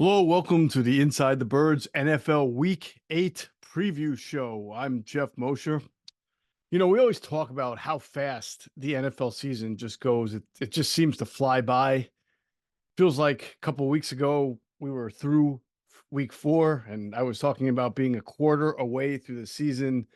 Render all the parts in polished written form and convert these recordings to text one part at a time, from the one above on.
Hello, welcome to the Inside the Birds NFL Week 8 preview show. I'm Geoff Mosher. We always talk about how fast the NFL season just goes. It just seems to fly by. Feels like a couple of weeks ago we were through week 4, and I was talking about being a quarter away through the season.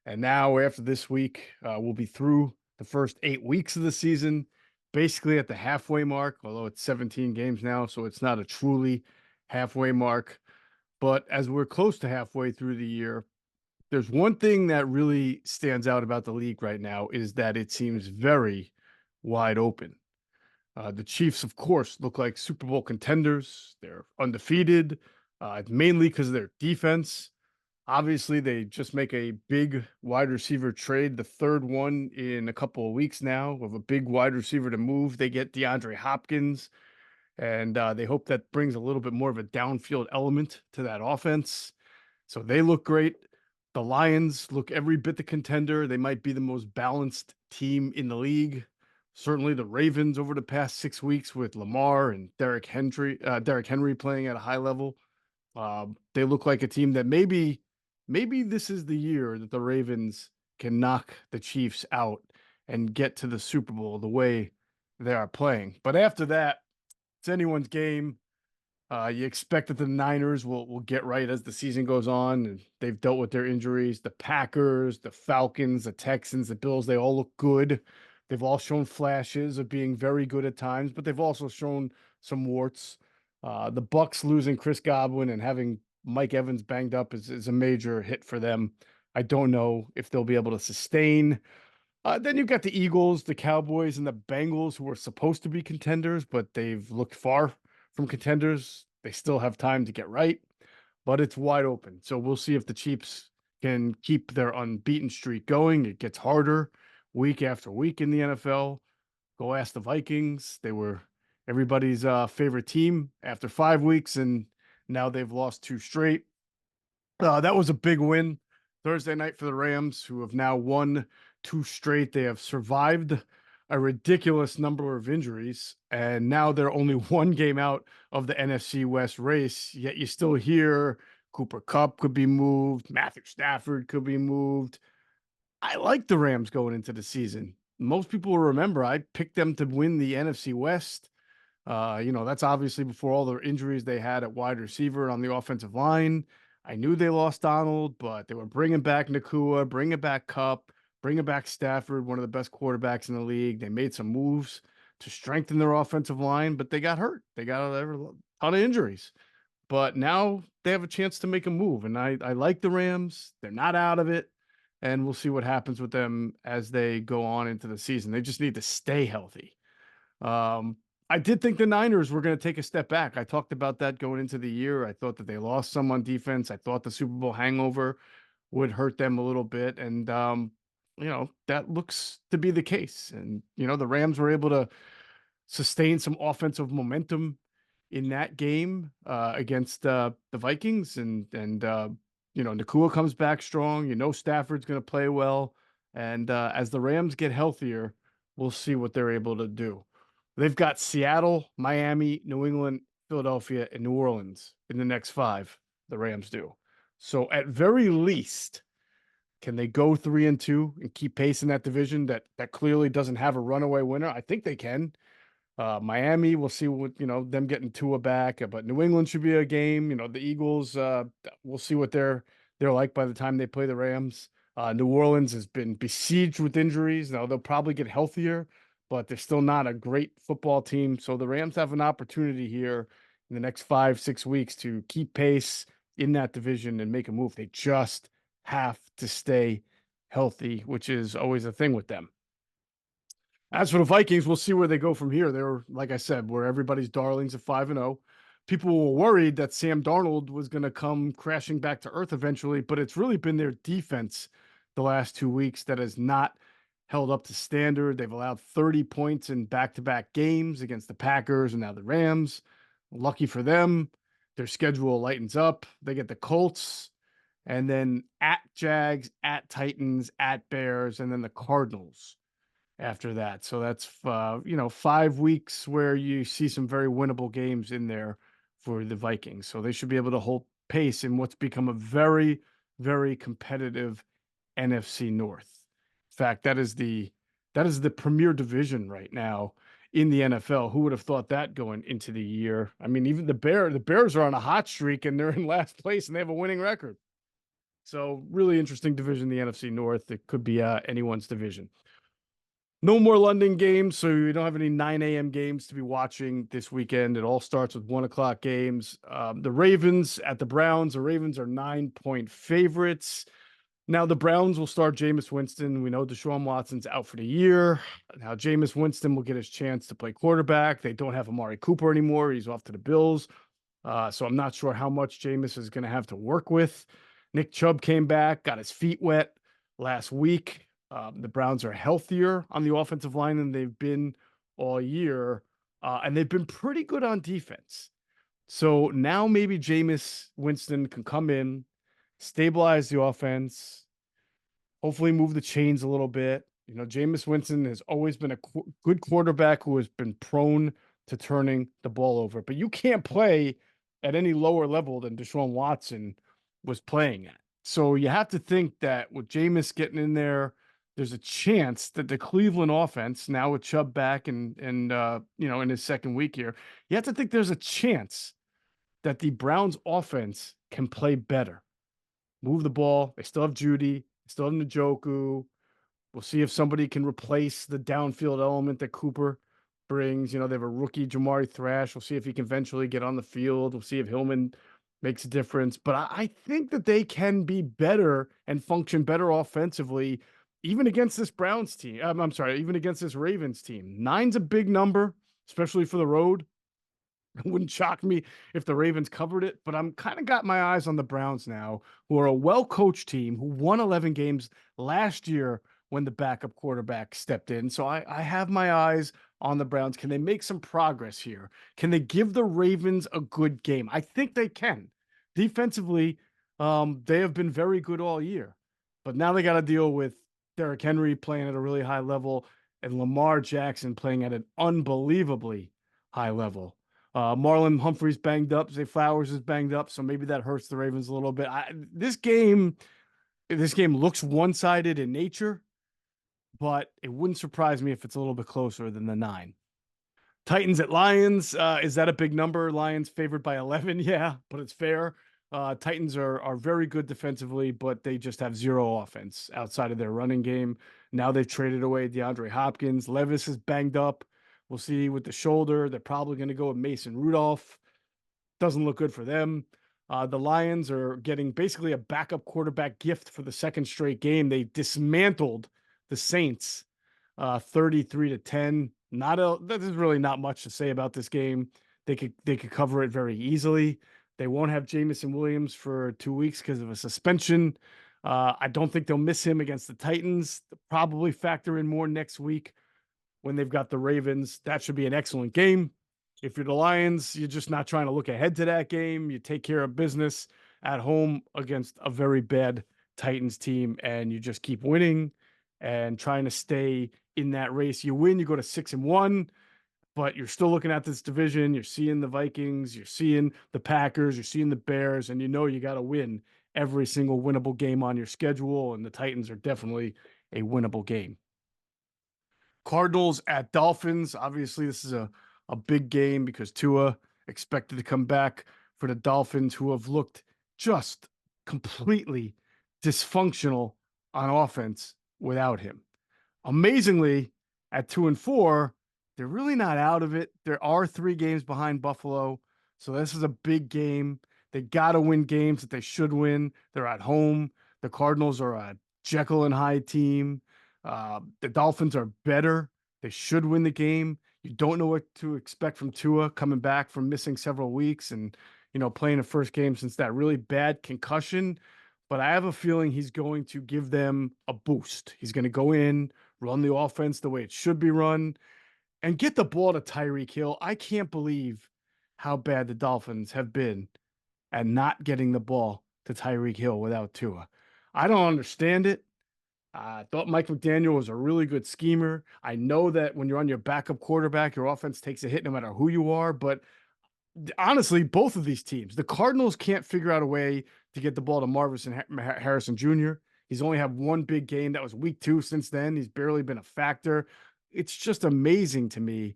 And now, after this week, we'll be through the first 8 weeks of the season, basically at the halfway mark, although it's 17 games now, so it's not a truly halfway mark. But as we're close to halfway through the year, there's one thing that really stands out about the league right now is that it seems very wide open. The Chiefs, of course, look like Super Bowl contenders. They're undefeated, mainly because of their defense. Obviously, they just make a big wide receiver trade, the third one in a couple of weeks now, of a big wide receiver to move. They get DeAndre Hopkins, and they hope that brings a little bit more of a downfield element to that offense. So they look great. The Lions look every bit the contender. They might be the most balanced team in the league. Certainly, the Ravens over the past 6 weeks with Lamar and Derrick Henry playing at a high level. They look like a team that maybe this is the year that the Ravens can knock the Chiefs out and get to the Super Bowl the way they are playing. But after that, it's anyone's game. You expect that the Niners will get right as the season goes on, and they've dealt with their injuries. The Packers, the Falcons, the Texans, the Bills, they all look good. They've all shown flashes of being very good at times, but they've also shown some warts. The Bucks losing Chris Godwin and having Mike Evans banged up is a major hit for them. I don't know if they'll be able to sustain. Then you've got the Eagles, the Cowboys, and the Bengals, who are supposed to be contenders, but they've looked far from contenders. They still have time to get right, but it's wide open. So we'll see if the Chiefs can keep their unbeaten streak going. It gets harder week after week in the NFL. Go ask the Vikings. They were everybody's favorite team after 5 weeks, and now they've lost two straight. That was a big win Thursday night for the Rams, who have now won two straight. They have survived a ridiculous number of injuries, and now they're only one game out of the NFC West race. Yet you still hear Cooper Kupp could be moved, Matthew Stafford could be moved. I like the Rams going into the season. Most people will remember I picked them to win the NFC West. That's obviously before all the injuries they had at wide receiver and on the offensive line. I knew they lost Donald, but they were bringing back Nakua, bringing back Kupp, bringing back Stafford, one of the best quarterbacks in the league. They made some moves to strengthen their offensive line, but they got hurt. They got a ton of injuries. But now they have a chance to make a move, and I like the Rams. They're not out of it, and we'll see what happens with them as they go on into the season. They just need to stay healthy. Um, I did think the Niners were going to take a step back. I talked about that going into the year. I thought that they lost some on defense. I thought the Super Bowl hangover would hurt them a little bit. And, that looks to be the case. And, the Rams were able to sustain some offensive momentum in that game against the Vikings. And Nakua comes back strong. Stafford's going to play well. And as the Rams get healthier, we'll see what they're able to do. They've got Seattle, Miami, New England, Philadelphia, and New Orleans in the next 5. The Rams do. So at very least, can they go 3-2 and keep pace in that division that clearly doesn't have a runaway winner? I think they can. Miami, we'll see what, them getting Tua back, but New England should be a game. The Eagles, we'll see what they're like by the time they play the Rams. New Orleans has been besieged with injuries. Now they'll probably get healthier, but they're still not a great football team. So the Rams have an opportunity here in the next 5-6 weeks to keep pace in that division and make a move. They just have to stay healthy, which is always a thing with them. As for the Vikings, we'll see where they go from here. They're, like I said, where everybody's darlings at 5-0. People were worried that Sam Darnold was going to come crashing back to earth eventually, but it's really been their defense the last 2 weeks that has not held up to standard. They've allowed 30 points in back-to-back games against the Packers and now the Rams. Lucky for them, their schedule lightens up. They get the Colts, and then at Jags, at Titans, at Bears, and then the Cardinals after that. So that's 5 weeks where you see some very winnable games in there for the Vikings. So they should be able to hold pace in what's become a very, very competitive NFC North. In fact, that is the premier division right now in the NFL. Who would have thought that going into the year? I mean, even the Bears are on a hot streak and they're in last place and they have a winning record. So really interesting division, the NFC North. It could be anyone's division. No more London games, so you don't have any 9 a.m. games to be watching this weekend. It all starts with 1 o'clock games. The Ravens at the Browns. The Ravens are 9-point favorites. Now the Browns will start Jameis Winston. We know Deshaun Watson's out for the year. Now Jameis Winston will get his chance to play quarterback. They don't have Amari Cooper anymore. He's off to the Bills. So I'm not sure how much Jameis is going to have to work with. Nick Chubb came back, got his feet wet last week. The Browns are healthier on the offensive line than they've been all year, and they've been pretty good on defense. So now maybe Jameis Winston can come in, stabilize the offense, hopefully move the chains a little bit. You know, Jameis Winston has always been a good quarterback who has been prone to turning the ball over. But you can't play at any lower level than Deshaun Watson was playing at. So you have to think that with Jameis getting in there, there's a chance that the Cleveland offense, now with Chubb back and in his second week here, you have to think there's a chance that the Browns offense can play better. Move the ball. They still have Judy. They still have Njoku. We'll see if somebody can replace the downfield element that Cooper brings. You know, they have a rookie, Jamari Thrash. We'll see if he can eventually get on the field. We'll see if Hillman makes a difference. But I think that they can be better and function better offensively, even against this Browns team. I'm sorry, even against this Ravens team. 9's a big number, especially for the road. It wouldn't shock me if the Ravens covered it, but I'm kind of got my eyes on the Browns now, who are a well-coached team who won 11 games last year when the backup quarterback stepped in. So I have my eyes on the Browns. Can they make some progress here? Can they give the Ravens a good game? I think they can. Defensively, they have been very good all year, but now they got to deal with Derrick Henry playing at a really high level and Lamar Jackson playing at an unbelievably high level. Marlon Humphrey's banged up. Zay Flowers is banged up, so maybe that hurts the Ravens a little bit. This game looks one-sided in nature, but it wouldn't surprise me if it's a little bit closer than the 9. Titans at Lions. Is that a big number? Lions favored by 11. Yeah, but it's fair. Titans are very good defensively, but they just have zero offense outside of their running game. Now they've traded away DeAndre Hopkins. Levis is banged up. We'll see with the shoulder. They're probably going to go with Mason Rudolph. Doesn't look good for them. The Lions are getting basically a backup quarterback gift for the second straight game. They dismantled the Saints 33-10. There's really not much to say about this game. They could cover it very easily. They won't have Jamison Williams for 2 weeks because of a suspension. I don't think they'll miss him against the Titans. They'll probably factor in more next week when they've got the Ravens. That should be an excellent game. If you're the Lions, you're just not trying to look ahead to that game. You take care of business at home against a very bad Titans team, and you just keep winning and trying to stay in that race. You win, you go to 6-1, but you're still looking at this division. You're seeing the Vikings, you're seeing the Packers, you're seeing the Bears, and you know you got to win every single winnable game on your schedule, and the Titans are definitely a winnable game. Cardinals at Dolphins. Obviously, this is a big game because Tua expected to come back for the Dolphins, who have looked just completely dysfunctional on offense without him. Amazingly, at 2-4, they're really not out of it. There are 3 games behind Buffalo, so this is a big game. They got to win games that they should win. They're at home. The Cardinals are a Jekyll and Hyde team. The Dolphins are better. They should win the game. You don't know what to expect from Tua coming back from missing several weeks and, playing a first game since that really bad concussion. But I have a feeling he's going to give them a boost. He's going to go in, run the offense the way it should be run, and get the ball to Tyreek Hill. I can't believe how bad the Dolphins have been at not getting the ball to Tyreek Hill without Tua. I don't understand it. I thought Mike McDaniel was a really good schemer. I know that when you're on your backup quarterback, your offense takes a hit no matter who you are, but honestly, both of these teams, the Cardinals can't figure out a way to get the ball to Marvin Harrison Jr. He's only had one big game. That was week 2. Since then, he's barely been a factor. It's just amazing to me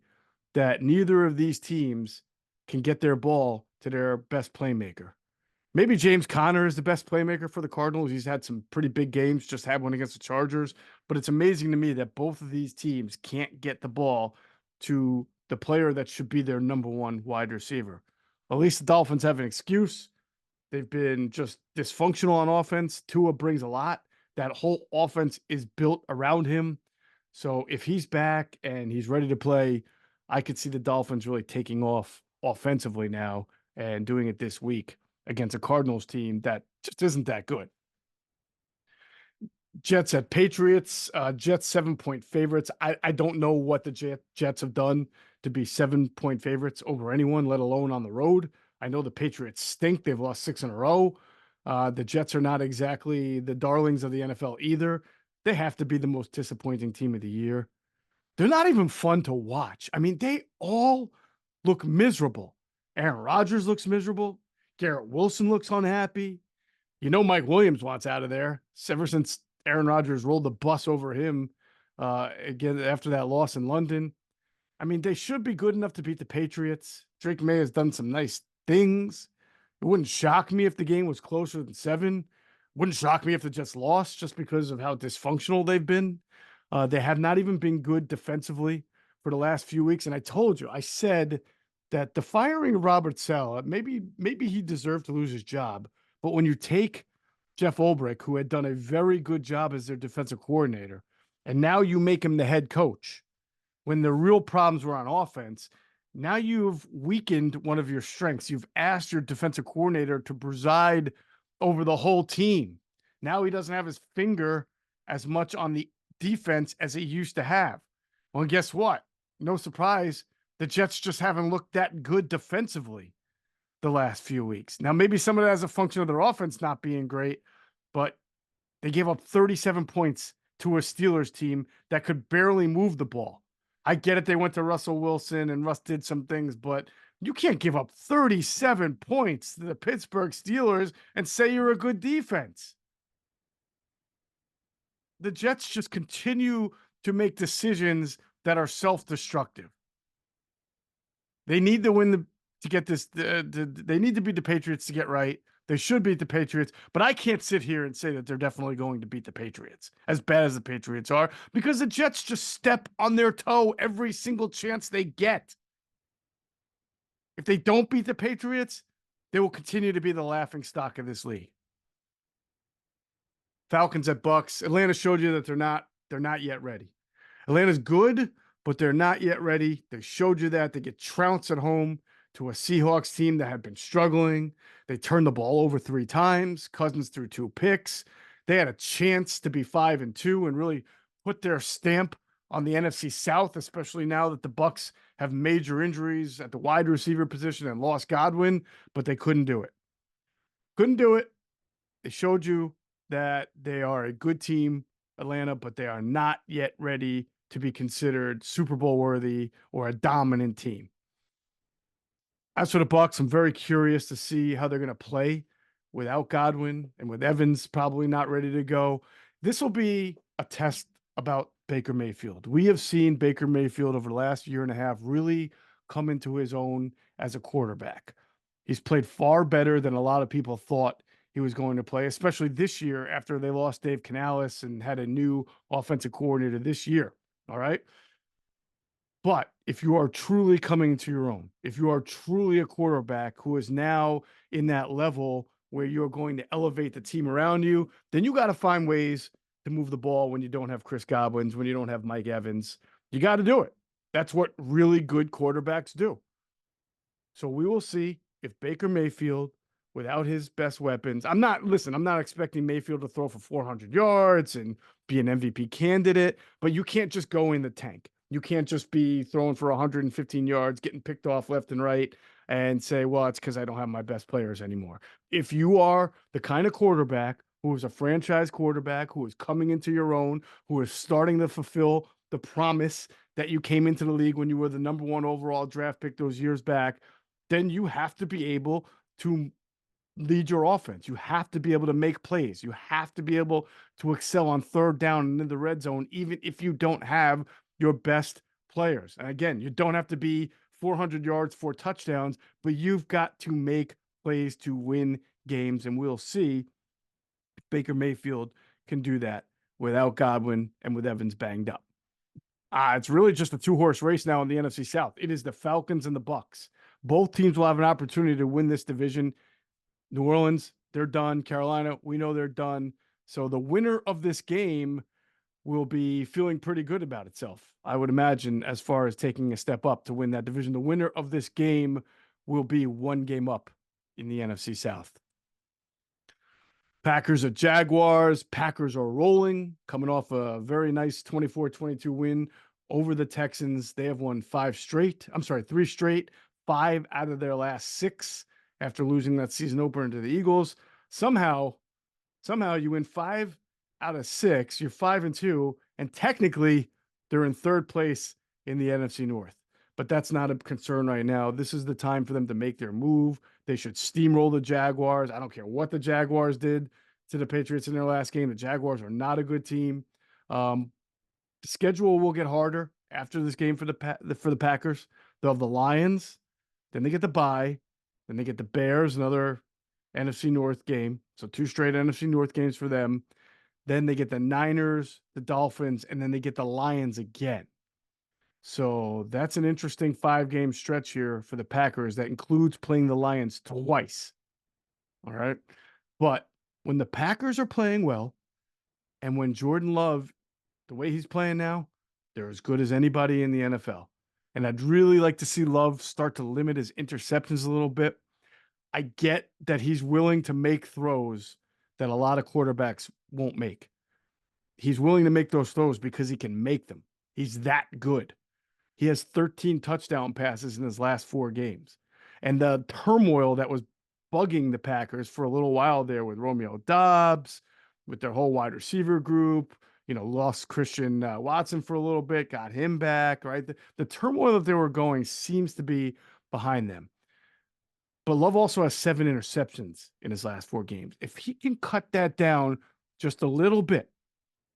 that neither of these teams can get their ball to their best playmaker. Maybe James Conner is the best playmaker for the Cardinals. He's had some pretty big games, just had one against the Chargers. But it's amazing to me that both of these teams can't get the ball to the player that should be their number one wide receiver. At least the Dolphins have an excuse. They've been just dysfunctional on offense. Tua brings a lot. That whole offense is built around him. So if he's back and he's ready to play, I could see the Dolphins really taking off offensively now and doing it this week against a Cardinals team that just isn't that good. Jets at Patriots. Jets 7-point favorites. I don't know what the Jets have done to be 7-point favorites over anyone, let alone on the road. I know the Patriots stink. They've lost 6 in a row. The Jets are not exactly the darlings of the NFL either. They have to be the most disappointing team of the year. They're not even fun to watch. I mean, they all look miserable. Aaron Rodgers looks miserable. Garrett Wilson looks unhappy. Mike Williams wants out of there ever since Aaron Rodgers rolled the bus over him again after that loss in London. I mean, they should be good enough to beat the Patriots. Drake May has done some nice things. It wouldn't shock me if the game was closer than 7. Wouldn't shock me if the Jets lost just because of how dysfunctional they've been. They have not even been good defensively for the last few weeks. And I said that the firing of Robert Saleh, maybe he deserved to lose his job. But when you take Jeff Ulbrich, who had done a very good job as their defensive coordinator, and now you make him the head coach, when the real problems were on offense, now you've weakened one of your strengths. You've asked your defensive coordinator to preside over the whole team. Now he doesn't have his finger as much on the defense as he used to have. Well, guess what? No surprise, the Jets just haven't looked that good defensively the last few weeks. Now, maybe some of that is a function of their offense not being great, but they gave up 37 points to a Steelers team that could barely move the ball. I get it. They went to Russell Wilson and Russ did some things, but you can't give up 37 points to the Pittsburgh Steelers and say you're a good defense. The Jets just continue to make decisions that are self-destructive. They need to win to get this. They need to beat the Patriots to get right. They should beat the Patriots, but I can't sit here and say that they're definitely going to beat the Patriots, as bad as the Patriots are, because the Jets just step on their toe every single chance they get. If they don't beat the Patriots, they will continue to be the laughing stock of this league. Falcons at Bucks. Atlanta showed you that they're not yet ready. Atlanta's good, but they're not yet ready. They showed you that. They get trounced at home to a Seahawks team that had been struggling. They turned the ball over 3 times. Cousins threw 2 picks. They had a chance to be 5-2 and really put their stamp on the NFC South, especially now that the Bucks have major injuries at the wide receiver position and lost Godwin, but they couldn't do it. Couldn't do it. They showed you that they are a good team, Atlanta, but they are not yet ready to be considered Super Bowl worthy or a dominant team. As for the Bucks, I'm very curious to see how they're going to play without Godwin and with Evans probably not ready to go. This will be a test about Baker Mayfield. We have seen Baker Mayfield over the last year and a half really come into his own as a quarterback. He's played far better than a lot of people thought he was going to play, especially this year after they lost Dave Canales and had a new offensive coordinator this year. All right. But if you are truly coming into your own, if you are truly a quarterback who is now in that level where you're going to elevate the team around you, then you got to find ways to move the ball when you don't have Chris Godwins, when you don't have Mike Evans. You got to do it. That's what really good quarterbacks do. So we will see if Baker Mayfield, without his best weapons, I'm not expecting Mayfield to throw for 400 yards and be an MVP candidate, but you can't just go in the tank. You can't just be throwing for 115 yards, getting picked off left and right, and say, well, it's because I don't have my best players anymore. If you are the kind of quarterback who is a franchise quarterback, who is coming into your own, who is starting to fulfill the promise that you came into the league when you were the number 1 overall draft pick those years back, then you have to be able to lead your offense. You have to be able to make plays. You have to be able to excel on third down and in the red zone, even if you don't have your best players. And again, you don't have to be 400 yards, 4 touchdowns, but you've got to make plays to win games. And we'll see if Baker Mayfield can do that without Godwin and with Evans banged up. It's really just a two-horse race now in the NFC South. It is the Falcons and the Bucs. Both teams will have an opportunity to win this division. New Orleans, they're done. Carolina, we know they're done. So the winner of this game will be feeling pretty good about itself, I would imagine, as far as taking a step up to win that division. The winner of this game will be one game up in the NFC South. Packers at Jaguars. Packers are rolling, coming off a very nice 24-22 win over the Texans. They have won 3 straight, 5 out of their last 6 after losing that season opener to the Eagles. Somehow you win 5 out of 6. You're 5-2, and technically they're in third place in the NFC North. But that's not a concern right now. This is the time for them to make their move. They should steamroll the Jaguars. I don't care what the Jaguars did to the Patriots in their last game. The Jaguars are not a good team. The schedule will get harder after this game for the Packers. They'll have the Lions, then they get the bye, then they get the Bears, another NFC North game. So 2 straight NFC North games for them. Then they get the Niners, the Dolphins, and then they get the Lions again. So that's an interesting 5-game stretch here for the Packers. That includes playing the Lions twice. All right. But when the Packers are playing well, and when Jordan Love, the way he's playing now, they're as good as anybody in the NFL. And I'd really like to see Love start to limit his interceptions a little bit. I get that he's willing to make throws that a lot of quarterbacks won't make. He's willing to make those throws because he can make them. He's that good. He has 13 touchdown passes in his last 4 games. And the turmoil that was bugging the Packers for a little while there with Romeo Doubs, with their whole wide receiver group, lost Christian Watson for a little bit, got him back, right? The turmoil that they were going seems to be behind them. But Love also has 7 interceptions in his last 4 games. If he can cut that down just a little bit,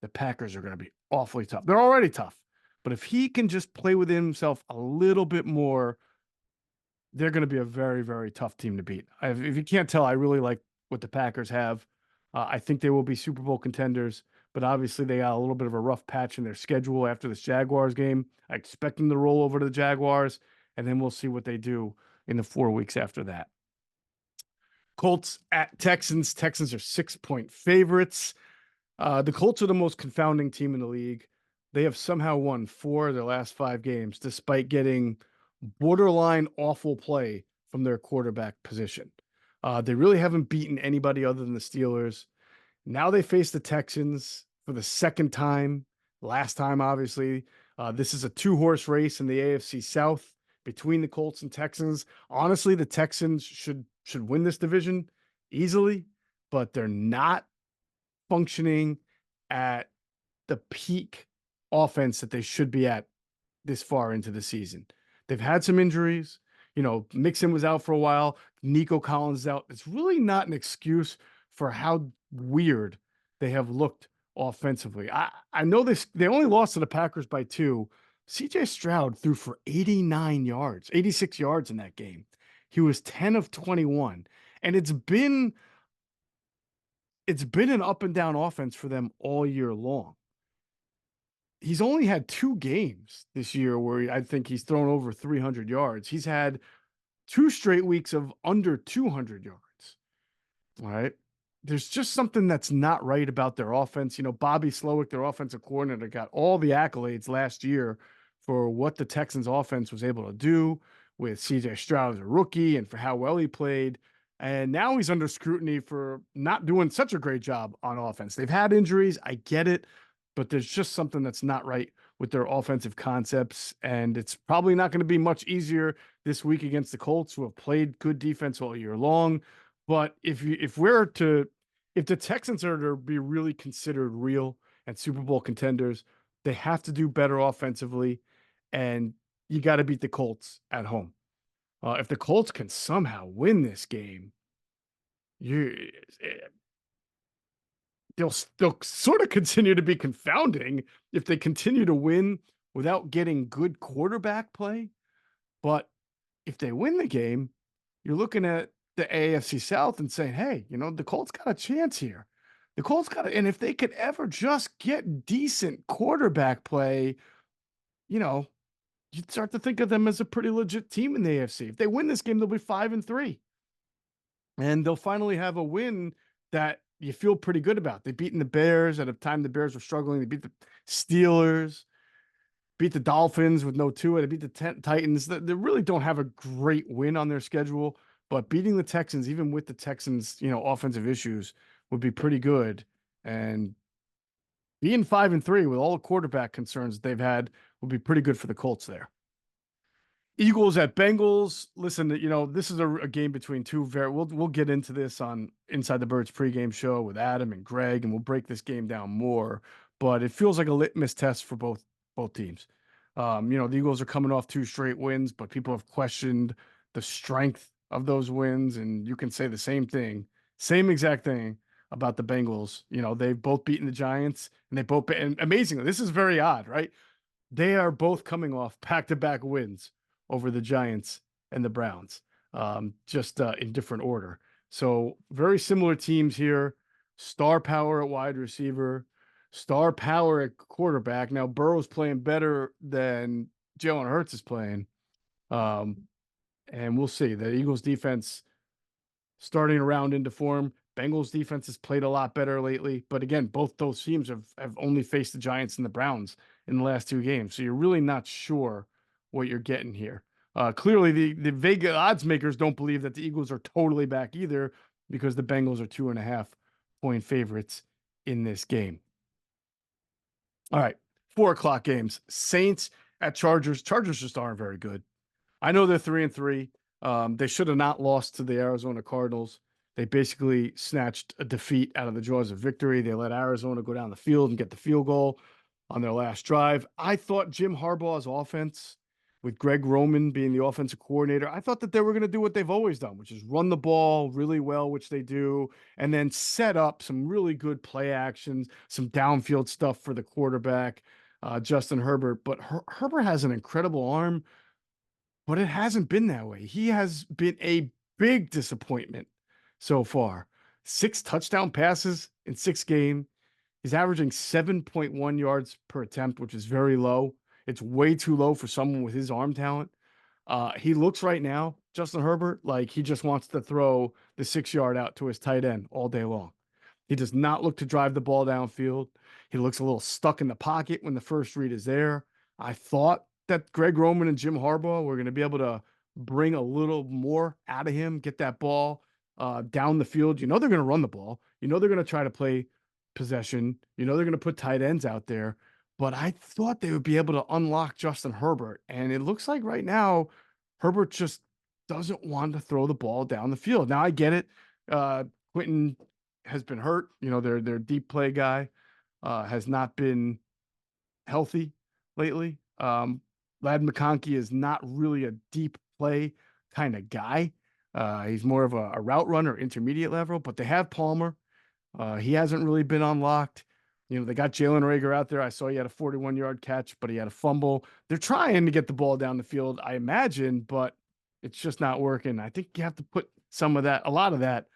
the Packers are going to be awfully tough. They're already tough. But if he can just play within himself a little bit more, they're going to be a very, very tough team to beat. If you can't tell, I really like what the Packers have. I think they will be Super Bowl contenders, but obviously they got a little bit of a rough patch in their schedule after this Jaguars game. I expect them to roll over to the Jaguars, and then we'll see what they do in the 4 weeks after that. Colts at Texans. Texans are 6-point favorites. The Colts are the most confounding team in the league. They have somehow won 4 of their last 5 games, despite getting borderline awful play from their quarterback position. They really haven't beaten anybody other than the Steelers. Now they face the Texans for the second time. Last time, obviously. This is a 2-horse race in the AFC South between the Colts and Texans. Honestly, the Texans should win this division easily, but they're not functioning at the peak offense that they should be at this far into the season. They've had some injuries. Mixon was out for a while. Nico Collins is out. It's really not an excuse for how weird they have looked offensively. I know they only lost to the Packers by 2. CJ Stroud threw for 86 yards in that game. He was 10 of 21. And it's been an up and down offense for them all year long. He's only had 2 games this year where I think he's thrown over 300 yards. He's had 2 straight weeks of under 200 yards. All right. There's just something that's not right about their offense. Bobby Slowick, their offensive coordinator, got all the accolades last year for what the Texans offense was able to do with CJ Stroud as a rookie and for how well he played. And now he's under scrutiny for not doing such a great job on offense. They've had injuries. I get it. But there's just something that's not right with their offensive concepts. And it's probably not going to be much easier this week against the Colts, who have played good defense all year long. But if the Texans are to be really considered real and Super Bowl contenders, they have to do better offensively, and you got to beat the Colts at home. If the Colts can somehow win this game, you they'll sort of continue to be confounding if they continue to win without getting good quarterback play. But if they win the game, you're looking at the AFC South and saying, hey, the Colts got a chance here. The Colts got it. And if they could ever just get decent quarterback play, you know, you'd start to think of them as a pretty legit team in the AFC. If they win this game, they'll be 5-3. And they'll finally have a win that you feel pretty good about. They've beaten the Bears at a time the Bears were struggling. They beat the Steelers, beat the Dolphins with no Tua. They beat the Titans. They really don't have a great win on their schedule, but beating the Texans, even with the Texans, offensive issues, would be pretty good. And being 5-3 with all the quarterback concerns they've had would be pretty good for the Colts there. Eagles at Bengals. Listen, this is a game between two we'll get into this on Inside the Birds pregame show with Adam and Greg, and we'll break this game down more. But it feels like a litmus test for both teams. The Eagles are coming off 2 straight wins, but people have questioned the strength of those wins, and you can say the same exact thing about the Bengals. They've both beaten the Giants, and amazingly, this is very odd, right? They are both coming off back-to-back wins over the Giants and the Browns, just in different order. So very similar teams here. Star power at wide receiver, star power at quarterback. Now Burrow's playing better than Jalen Hurts is playing. And we'll see. The Eagles defense starting to round into form. Bengals defense has played a lot better lately. But again, both those teams have only faced the Giants and the Browns in the last 2 games. So you're really not sure what you're getting here. Clearly, the Vegas odds makers don't believe that the Eagles are totally back either, because the Bengals are 2.5-point favorites in this game. All right, 4:00 games. Saints at Chargers. Chargers just aren't very good. I know they're 3-3. They should have not lost to the Arizona Cardinals. They basically snatched a defeat out of the jaws of victory. They let Arizona go down the field and get the field goal on their last drive. I thought Jim Harbaugh's offense, with Greg Roman being the offensive coordinator, I thought that they were going to do what they've always done, which is run the ball really well, which they do, and then set up some really good play actions, some downfield stuff for the quarterback, Justin Herbert. But Herbert has an incredible arm, but it hasn't been that way. He has been a big disappointment so far. 6 touchdown passes in 6 games. He's averaging 7.1 yards per attempt, which is very low. It's way too low for someone with his arm talent. He looks right now, Justin Herbert, like he just wants to throw the 6-yard out to his tight end all day long. He does not look to drive the ball downfield. He looks a little stuck in the pocket when the first read is there. I thought that Greg Roman and Jim Harbaugh were going to be able to bring a little more out of him, get that ball down the field. They're going to run the ball. They're going to try to play possession. They're going to put tight ends out there. But I thought they would be able to unlock Justin Herbert. And it looks like right now, Herbert just doesn't want to throw the ball down the field. Now, I get it. Quentin has been hurt. Their deep play guy has not been healthy lately. Lad McConkey is not really a deep play kind of guy. He's more of a route runner, intermediate level, but they have Palmer. He hasn't really been unlocked. They got Jalen Reagor out there. I saw he had a 41-yard catch, but he had a fumble. They're trying to get the ball down the field, I imagine, but it's just not working. I think you have to put a lot of that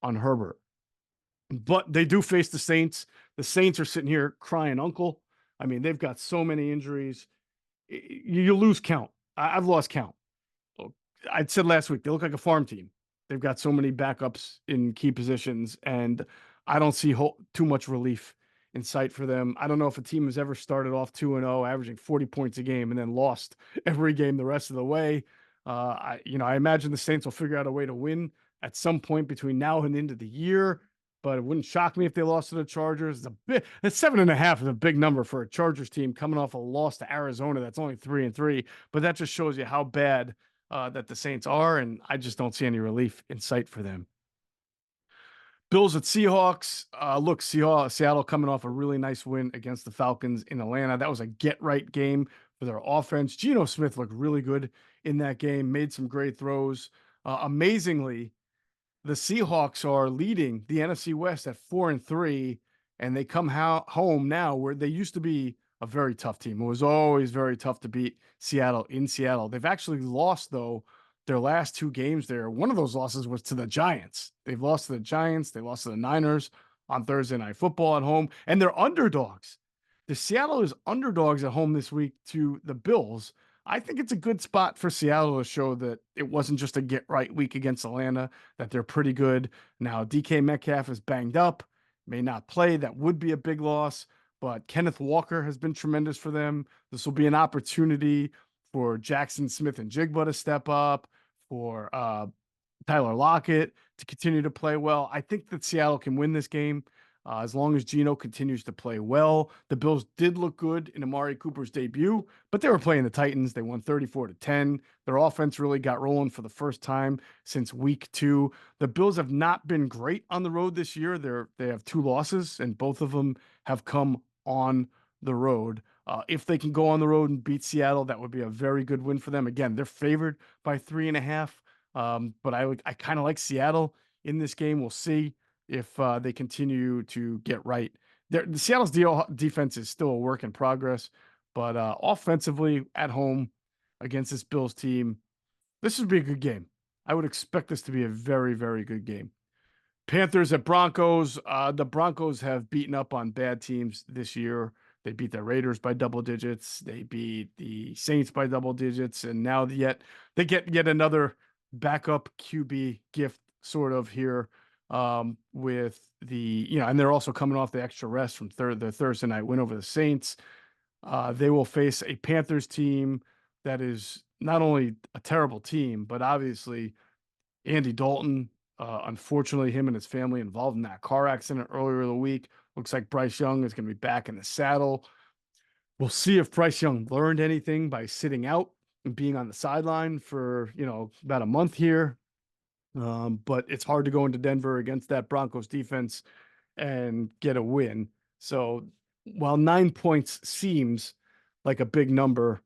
on Herbert. But they do face the Saints. The Saints are sitting here crying uncle. I mean, they've got so many injuries. You lose count. I've lost count. I said last week, they look like a farm team. They've got so many backups in key positions, and I don't see too much relief in sight for them. I don't know if a team has ever started off 2-0, averaging 40 points a game, and then lost every game the rest of the way. I imagine the Saints will figure out a way to win at some point between now and the end of the year. But it wouldn't shock me if they lost to the Chargers. It's 7.5 is a big number for a Chargers team coming off a loss to Arizona. That's only 3-3, but that just shows you how bad that the Saints are, and I just don't see any relief in sight for them. Bills at Seahawks. Seattle coming off a really nice win against the Falcons in Atlanta. That was a get-right game for their offense. Geno Smith looked really good in that game, made some great throws. Amazingly, the Seahawks are leading the NFC West at 4-3, and they come home now where they used to be a very tough team. It was always very tough to beat Seattle in Seattle. They've actually lost, though, their last two games there. One of those losses was to the Giants. They've lost to the Giants. They lost to the Niners on Thursday Night Football at home, and they're underdogs. The Seattle is underdogs at home this week to the Bills. I think it's a good spot for Seattle to show that it wasn't just a get right week against Atlanta, that they're pretty good. Now, DK Metcalf is banged up, may not play. That would be a big loss, but Kenneth Walker has been tremendous for them. This will be an opportunity for Jackson Smith and Jigba to step up, for Tyler Lockett to continue to play well. I think that Seattle can win this game. As long as Geno continues to play well. The Bills did look good in Amari Cooper's debut, but they were playing the Titans. They won 34-10. Their offense really got rolling for the first time since week 2. The Bills have not been great on the road this year. They have 2 losses, and both of them have come on the road. If they can go on the road and beat Seattle, that would be a very good win for them. Again, they're favored by 3.5, but I kind of like Seattle in this game. We'll see if they continue to get right. The Seattle's defense is still a work in progress, but offensively at home against this Bills team, this would be a good game. I would expect this to be a very, very good game. Panthers at Broncos. The Broncos have beaten up on bad teams this year. They beat the Raiders by double digits. They beat the Saints by double digits. And now they get yet another backup QB gift sort of here. With and they're also coming off the extra rest from the Thursday night win over the Saints. They will face a Panthers team that is not only a terrible team, but obviously Andy Dalton, unfortunately, him and his family involved in that car accident earlier in the week. Looks like Bryce Young is going to be back in the saddle. We'll see if Bryce Young learned anything by sitting out and being on the sideline for, about a month here. But it's hard to go into Denver against that Broncos defense and get a win. So while 9 points seems like a big number,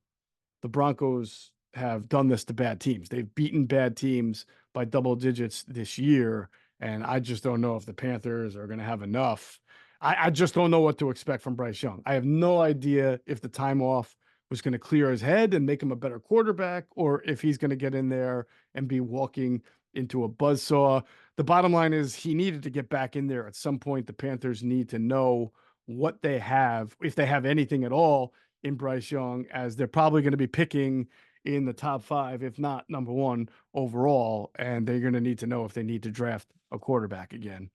the Broncos have done this to bad teams. They've beaten bad teams by double digits this year, and I just don't know if the Panthers are going to have enough. I just don't know what to expect from Bryce Young. I have no idea if the time off was going to clear his head and make him a better quarterback, or if he's going to get in there and be walking into a buzzsaw. The bottom line is he needed to get back in there at some point. The Panthers need to know what they have, if they have anything at all, in Bryce Young, as they're probably going to be picking in the top 5, if not number 1 overall, and they're going to need to know if they need to draft a quarterback again.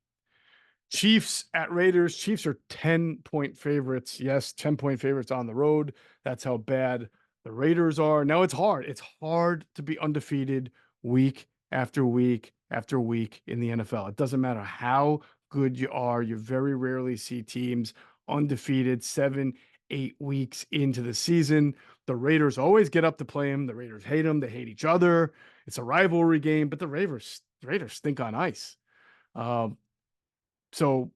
Chiefs at Raiders. Chiefs are 10-point favorites. Yes, 10-point favorites on the road. That's how bad the Raiders are. Now, it's hard. It's hard to be undefeated week after week after week in the NFL. It doesn't matter how good you are. You very rarely see teams undefeated 7-8 weeks into the season. The Raiders always get up to play them. The Raiders hate them. They hate each other. It's a rivalry game, but the Raiders stink on ice. So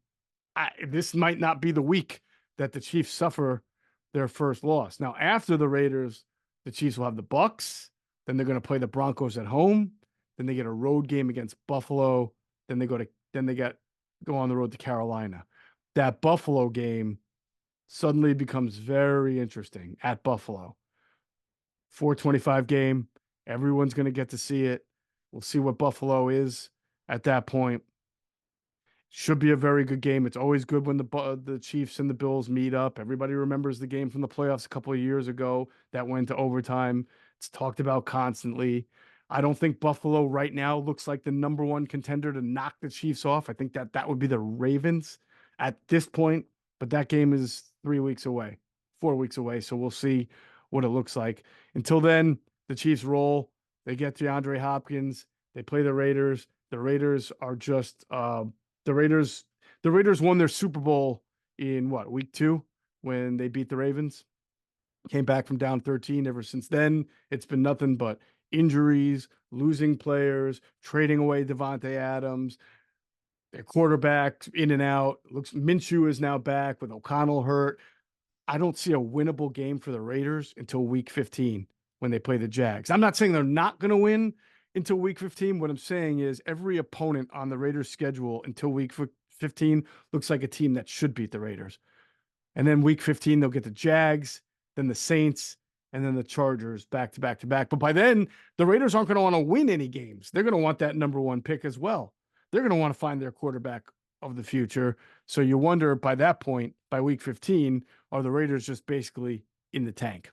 this might not be the week that the Chiefs suffer their first loss. Now, after the Raiders, the Chiefs will have the Bucs. Then they're going to play the Broncos at home. Then they get a road game against Buffalo. Then they go on the road to Carolina. That Buffalo game suddenly becomes very interesting at Buffalo. 4:25 game. Everyone's going to get to see it. We'll see what Buffalo is at that point. Should be a very good game. It's always good when the Chiefs and the Bills meet up. Everybody remembers the game from the playoffs a couple of years ago that went to overtime. It's talked about constantly. I don't think Buffalo right now looks like the number 1 contender to knock the Chiefs off. I think that would be the Ravens at this point, but that game is 3 weeks away, 4 weeks away. So we'll see what it looks like. Until then, the Chiefs roll. They get DeAndre Hopkins. They play the Raiders. The Raiders are just the Raiders won their Super Bowl in week 2 when they beat the Ravens. Came back from down 13. Ever since then, it's been nothing but injuries, losing players, trading away Devontae Adams, their quarterback in and out. Looks Minshew is now back with O'Connell hurt. I don't see a winnable game for the Raiders until week 15 when they play the Jags. I'm not saying they're not going to win until week 15. What I'm saying is every opponent on the Raiders schedule until week 15 looks like a team that should beat the Raiders. And then week 15, they'll get the Jags, then the Saints, and then the Chargers back to back to back. But by then, the Raiders aren't going to want to win any games. They're going to want that number one pick as well. They're going to want to find their quarterback of the future. So you wonder by that point, by week 15, are the Raiders just basically in the tank?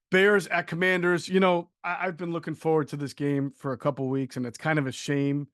Bears at Commanders. I've been looking forward to this game for a couple weeks, and it's kind of a shame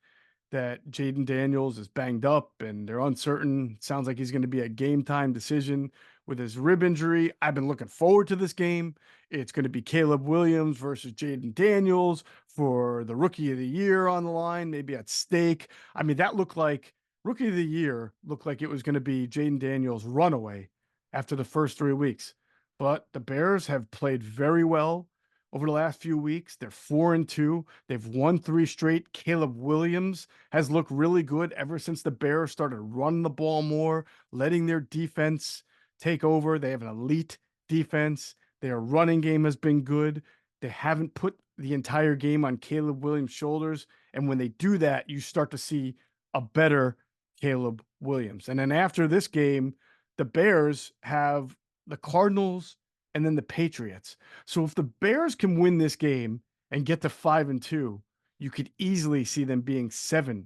that Jaden Daniels is banged up and they're uncertain. Sounds like he's going to be a game time decision with his rib injury. I've been looking forward to this game. It's going to be Caleb Williams versus Jaden Daniels for the rookie of the year on the line, maybe at stake. I mean, that looked like rookie of the year looked like it was going to be Jaden Daniels' runaway after the first 3 weeks. But the Bears have played very well over the last few weeks. They're 4-2. They've won 3 straight. Caleb Williams has looked really good ever since the Bears started running the ball more, letting their defense take over. They have an elite defense. Their running game has been good. They haven't put the entire game on Caleb Williams' shoulders. And when they do that, you start to see a better Caleb Williams. And then after this game, the Bears have the Cardinals and then the Patriots. So if the Bears can win this game and get to 5-2, you could easily see them being 7-2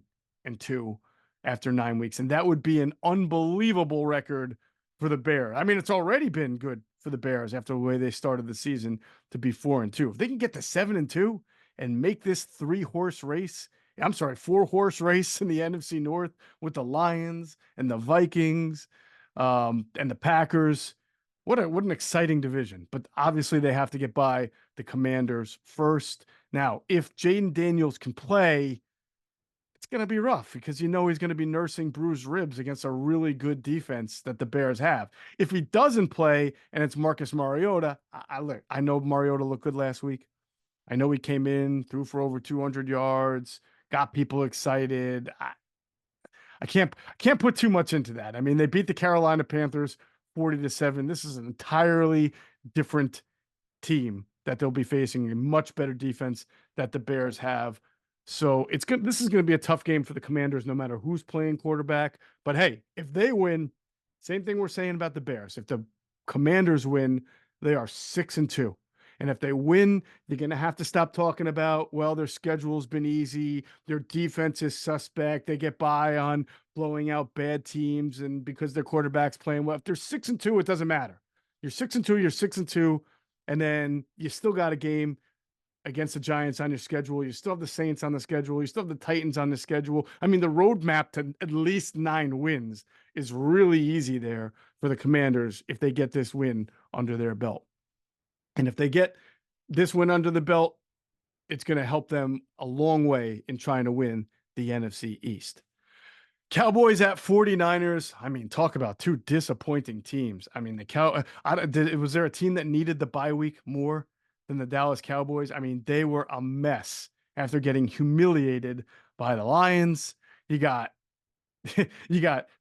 after 9 weeks. And that would be an unbelievable record for the Bears. I mean, it's already been good for the Bears after the way they started the season to be 4-2. If they can get to 7-2 and make this 4-horse race in the NFC North with the Lions and the Vikings and the Packers. What an exciting division. But obviously they have to get by the Commanders first. Now, if Jaden Daniels can play, it's going to be rough because he's going to be nursing bruised ribs against a really good defense that the Bears have. If he doesn't play and it's Marcus Mariota, I know Mariota looked good last week. I know he came in, threw for over 200 yards, got people excited. I can't put too much into that. I mean, they beat the Carolina Panthers 40-7. This is an entirely different team that they'll be facing, a much better defense that the Bears have. So it's good. This is going to be a tough game for the Commanders, no matter who's playing quarterback. But hey, if they win, same thing we're saying about the Bears. If the Commanders win, they are 6-2. And if they win, you're going to have to stop talking about, well, their schedule's been easy. Their defense is suspect. They get by on blowing out bad teams and because their quarterback's playing well. If they're 6-2, it doesn't matter. You're 6-2, you're 6-2, and then you still got a game against the Giants on your schedule. You still have the Saints on the schedule. You still have the Titans on the schedule. I mean, the roadmap to at least 9 wins is really easy there for the Commanders if they get this win under their belt. And if they get this win under the belt, it's going to help them a long way in trying to win the NFC East. Cowboys at 49ers. I mean, talk about 2 disappointing teams. I mean, was there a team that needed the bye week more than the Dallas Cowboys? I mean, they were a mess after getting humiliated by the Lions. You got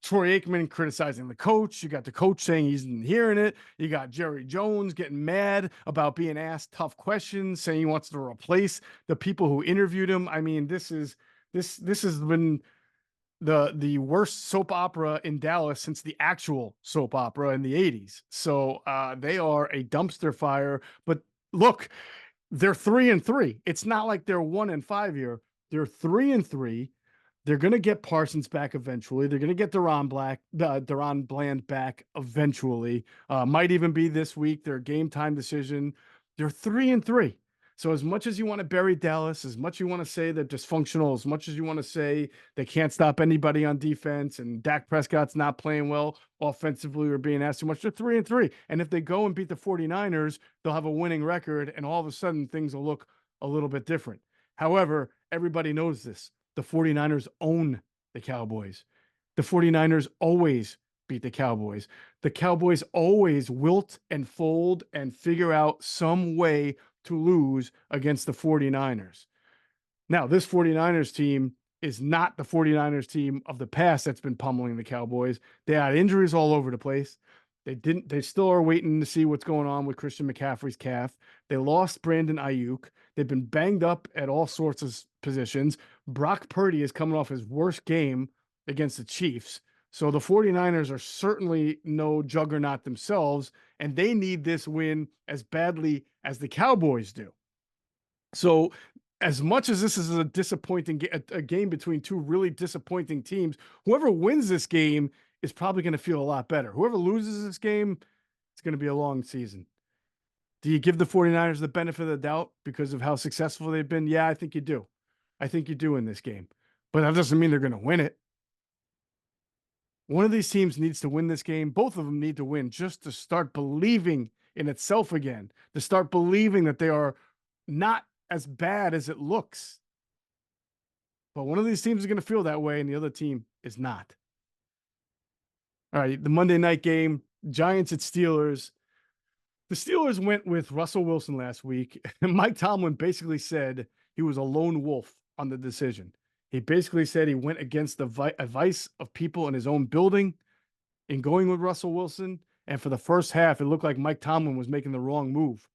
Troy Aikman criticizing the coach. You got the coach saying he's hearing it. You got Jerry Jones getting mad about being asked tough questions, saying he wants to replace the people who interviewed him. I mean, this has been the worst soap opera in Dallas since the actual soap opera in the 80s. So they are a dumpster fire. But look, they're 3-3. It's not like they're 1-5 here. They're 3-3. They're going to get Parsons back eventually. They're going to get Deron Bland back eventually. Might even be this week. Their game time decision. They're 3-3. So as much as you want to bury Dallas, as much you want to say they're dysfunctional, as much as you want to say they can't stop anybody on defense and Dak Prescott's not playing well offensively or being asked too much, they're 3-3. And if they go and beat the 49ers, they'll have a winning record and all of a sudden things will look a little bit different. However, everybody knows this. The 49ers own the Cowboys. The 49ers always beat the Cowboys. The Cowboys always wilt and fold and figure out some way to lose against the 49ers. Now, this 49ers team is not the 49ers team of the past that's been pummeling the Cowboys. They had injuries all over the place. They still are waiting to see what's going on with Christian McCaffrey's calf. They lost Brandon Ayuk. They've been banged up at all sorts of positions. Brock Purdy is coming off his worst game against the Chiefs. So the 49ers are certainly no juggernaut themselves, and they need this win as badly as the Cowboys do. So as much as this is a disappointing a game between two really disappointing teams, whoever wins this game is probably going to feel a lot better. Whoever loses this game, it's going to be a long season. Do you give the 49ers the benefit of the doubt because of how successful they've been? Yeah, I think you do. I think you do in this game. But that doesn't mean they're going to win it. One of these teams needs to win this game. Both of them need to win just to start believing in itself again, to start believing that they are not as bad as it looks. But one of these teams is going to feel that way, and the other team is not. All right, the Monday night game, Giants at Steelers. The Steelers went with Russell Wilson last week, and Mike Tomlin basically said he was a lone wolf on the decision. He basically said he went against the advice of people in his own building in going with Russell Wilson. And for the first half, it looked like Mike Tomlin was making the wrong move.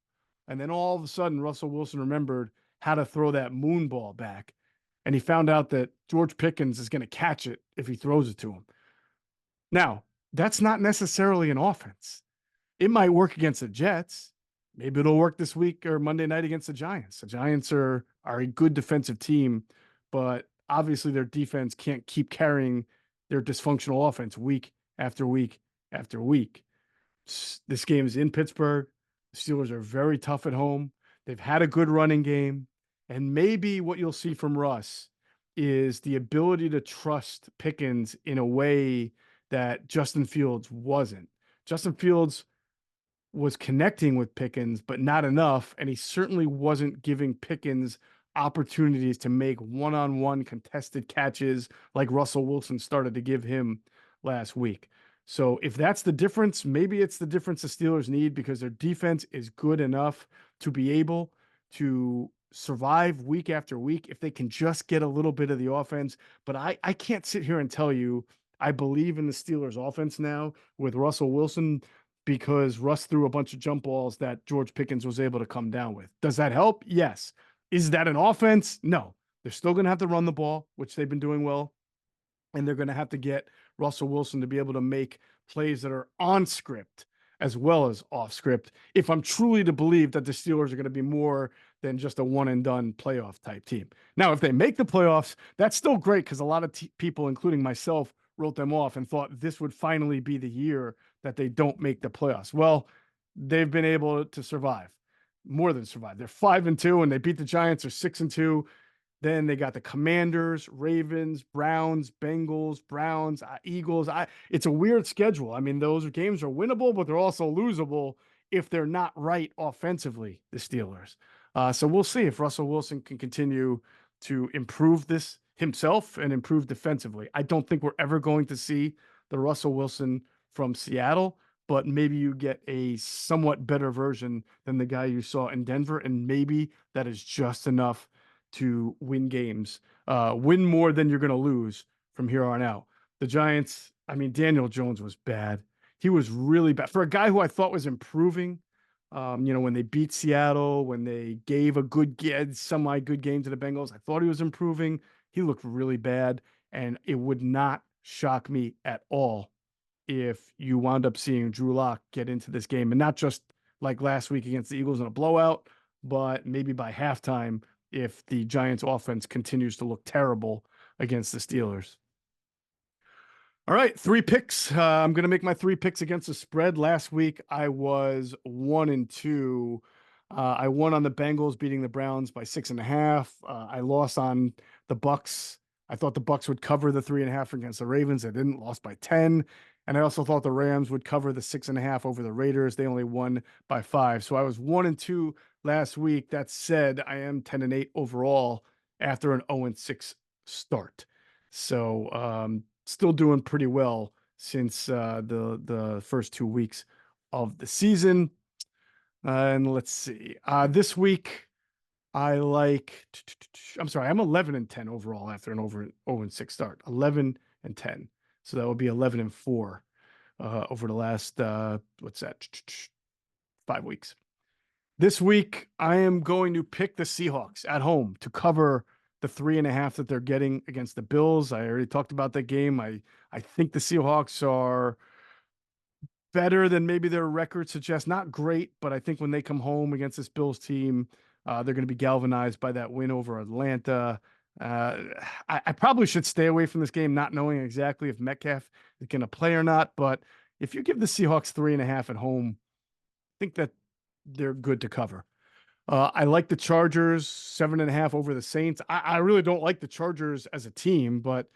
And then all of a sudden, Russell Wilson remembered how to throw that moon ball back. And he found out that George Pickens is going to catch it if he throws it to him. Now, that's not necessarily an offense. It might work against the Jets. Maybe it'll work this week or Monday night against the Giants. The Giants are a good defensive team, but obviously their defense can't keep carrying their dysfunctional offense week after week after week. This game is in Pittsburgh. The Steelers are very tough at home. They've had a good running game. And maybe what you'll see from Russ is the ability to trust Pickens in a way that Justin Fields wasn't. Justin Fields was connecting with Pickens, but not enough. And he certainly wasn't giving Pickens opportunities to make one-on-one contested catches like Russell Wilson started to give him last week. So if that's the difference, maybe it's the difference the Steelers need because their defense is good enough to be able to survive week after week if they can just get a little bit of the offense. But I can't sit here and tell you I believe in the Steelers offense now with Russell Wilson because Russ threw a bunch of jump balls that George Pickens was able to come down with. Does that help? Yes. Is that an offense? No. They're still going to have to run the ball, which they've been doing well. And they're going to have to get Russell Wilson to be able to make plays that are on script as well as off script. If I'm truly to believe that the Steelers are going to be more than just a one and done playoff type team. Now, if they make the playoffs, that's still great because a lot of people, including myself, wrote them off and thought this would finally be the year that they don't make the playoffs. Well, they've been able to survive, more than survive. They're 5-2 and they beat the Giants. They're 6-2. Then they got the Commanders, Ravens, Browns, Bengals, Browns, Eagles. It's a weird schedule. I mean, those games are winnable, but they're also losable if they're not right offensively, the Steelers. So we'll see if Russell Wilson can continue to improve this himself and improve defensively. I don't think we're ever going to see the Russell Wilson from Seattle, but maybe you get a somewhat better version than the guy you saw in Denver, and maybe that is just enough to win games, win more than you're going to lose from here on out. The Giants, I mean, Daniel Jones was bad. He was really bad. For a guy who I thought was improving, when they beat Seattle, when they gave a semi-good game to the Bengals, I thought he was improving. He looked really bad, and it would not shock me at all if you wound up seeing Drew Lock get into this game, and not just like last week against the Eagles in a blowout, but maybe by halftime if the Giants offense continues to look terrible against the Steelers. All right, 3 picks. I'm going to make my 3 picks against the spread. Last week, I was 1-2. I won on the Bengals beating the Browns by 6.5. I lost on the Bucks. I thought the Bucks would cover the 3.5 against the Ravens. They didn't, lost by 10. And I also thought the Rams would cover the 6.5 over the Raiders. They only won by 5. So I was 1-2 last week. That said, I am 10-8 overall after an 0-6 start. So still doing pretty well since the first 2 weeks of the season. And let's see. This week, I'm 11-10 overall after an 0-6 start. 11-10. So that would be 11-4 over the last, what's that, 5 weeks. This week, I am going to pick the Seahawks at home to cover the 3.5 that they're getting against the Bills. I already talked about that game. I think the Seahawks are better than maybe their record suggests. Not great, but I think when they come home against this Bills team, they're going to be galvanized by that win over Atlanta. Uh, I probably should stay away from this game, not knowing exactly if Metcalf is going to play or not. But if you give the Seahawks 3.5 at home, I think that they're good to cover. I like the Chargers 7.5 over the Saints. I really don't like the Chargers as a team, but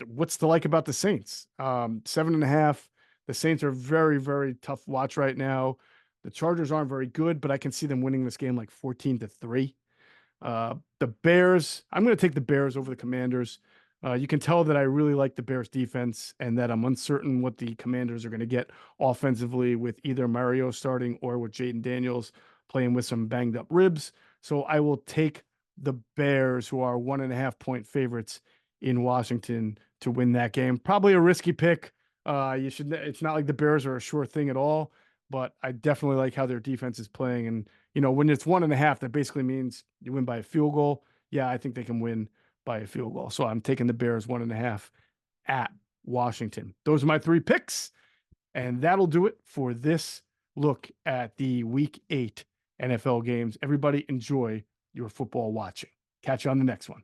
what's to like about the Saints? 7.5. The Saints are very, very tough watch right now. The Chargers aren't very good, but I can see them winning this game like 14-3. The Bears, I'm going to take the Bears over the Commanders. You can tell that I really like the Bears defense and that I'm uncertain what the Commanders are going to get offensively with either Mario starting or with Jaden Daniels playing with some banged up ribs. So I will take the Bears, who are 1.5 point favorites in Washington, to win that game. Probably a risky pick. It's not like the Bears are a sure thing at all, but I definitely like how their defense is playing. And, when it's 1.5, that basically means you win by a field goal. Yeah, I think they can win by a field goal. So I'm taking the Bears 1.5 at Washington. Those are my 3 picks. And that'll do it for this look at the Week 8 NFL games. Everybody enjoy your football watching. Catch you on the next one.